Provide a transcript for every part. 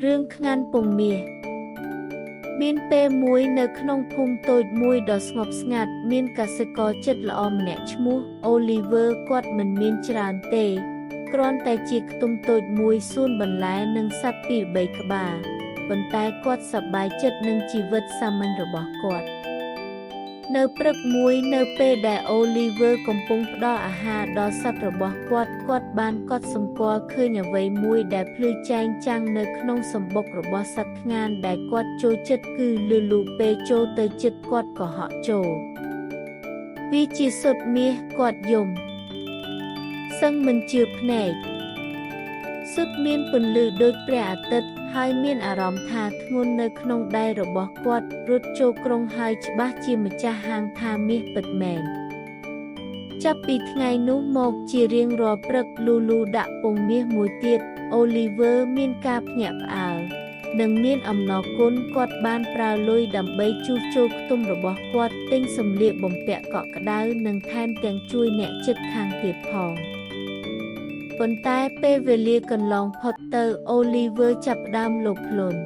រឿងខ្ងានពងមាសមានពេលមួយនៅក្នុងភូមិតូចមួយដ៏ស្ងប់ស្ងាត់មានកសិករចិត្តល្អម្នាក់ឈ្មោះ Oliver គាត់មិនមានច្រើនទេគ្រាន់តែជាខ្ទមតូចមួយសួនបន្លែនិងសត្វពីរបីក្បាលប៉ុន្តែគាត់សប្បាយចិត្តនឹងជីវិតសាមញ្ញរបស់គាត់នៅព្រឹកមួយនៅពេលដែល Oliver កំពុងផ្ដល់អាហារដល់សត្វរបស់គាត់បានកត់សម្គាល់ឃើញអ្វីមួយដែលភ្លឺចែងចាំងនៅក្នុងសម្បុករបស់សត្វខ្ងានដែលគាត់ចូលចិត្តគឺលឺលូពេលចូលទៅជិតគាត់ក៏ហក់ចូលវាជាស៊ុតមាសគាត់យំសឹងមិនជឿភ្នែកស៊ុតមានពន្លឺដូចព្រះអាទិត្យហើយមានអារម្មណ៍ថាធ្ងន់នៅក្នុងដៃរបស់គាត់រត់ចូលក្រុងហើយច្បាស់ជាម្ចាស់ហាងថាមាសពិតមែនចាប់ពីថ្ងៃនោះមកជារៀងរាល់ព្រឹកលូលូដាក់ពងមាសមួយទៀត Oliver មានការភ្ញាក់ផ្អើលនិងមានអំណរគុណគាត់បានប្រើលុយដើម្បីជួសជុលខ្ទមរបស់គាត់ទិញសម្លៀកបំពាក់កក់ក្ដៅនិងថែមទាំងជួយអ្នកជិតខាងទៀតផងប៉ុន្តែពេលវេលាកន្លងផុតទៅ Oliver ចាប់ផ្ដើមលោភលន់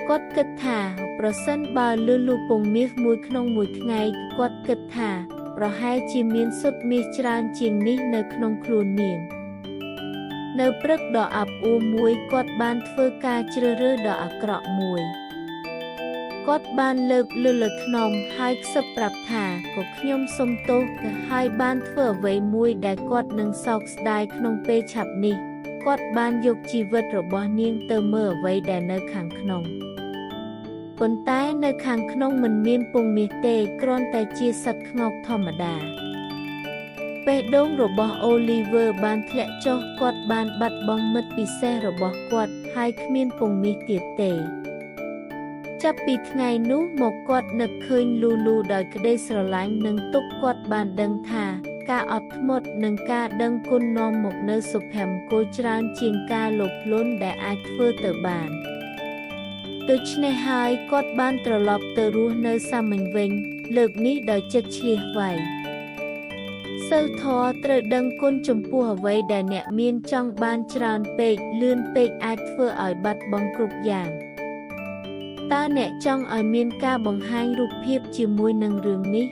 គាត់គិតថាប្រសិនបើលឺលូពងមាសមួយក្នុងមួយថ្ងៃគាត់គិតថាប្រហែលជាមានស៊ុតមាសច្រើនជាងនេះនៅក្នុងខ្លួននាងនៅព្រឹកដ៏អាប់អួរមួយគាត់បានធ្វើការជ្រើសរើសដ៏អាក្រក់មួយគាត់បានលើកលឺលថ្នមហើយខ្សឹបប្រាប់ថាក៏ខ្ញុំសុំទោសហើយបានធ្វើអ្វីមួយដែលគាត់នឹងសោកស្ដាយក្នុងពេលឆាប់នេះគាត់បានយកជីវិតរបស់នាងទៅមើលអ្វីដែលនៅខាងក្នុងប៉ុន្តែនៅខាងក្នុងមិនមានពងមាសទេគ្រាន់តែជាសត្វខ្ងោកធម្មតាបេះដូងរបស់ Oliver បានធ្លាក់ចុះគាត់បានបាត់បង់មិត្តពិសេសរបស់គាត់ហើយគ្មានពងមាសទៀតទេចាប់ពីថ្ងៃនោះមកគាត់នឹកឃើញលូលូដោយក្តីស្រឡាញ់និងទុក្ខគាត់បានដឹងថាការអត់ធ្មត់និងការដឹងគុណនាំមកនូវសុភមង្គលច្រើនជាងការលោភលន់ដែលអាចធ្វើទៅបានដូច្នេះហើយគាត់បានត្រឡប់ទៅរស់នៅសាមញ្ញវិញលើកនេះដោយចិត្តឈ្លាសវៃសីលធម៌ត្រូវដឹងគុណចំពោះអ្វីដែលអ្នកមានចង់បានច្រើនពេកលឿនពេកអាចធ្វើឲ្យបាត់បង់គ្រប់យ៉ាងតើអ្នកចង់ឲ្យមានការបង្ហាញរូបភាពជាមួយនឹងរឿងនេះ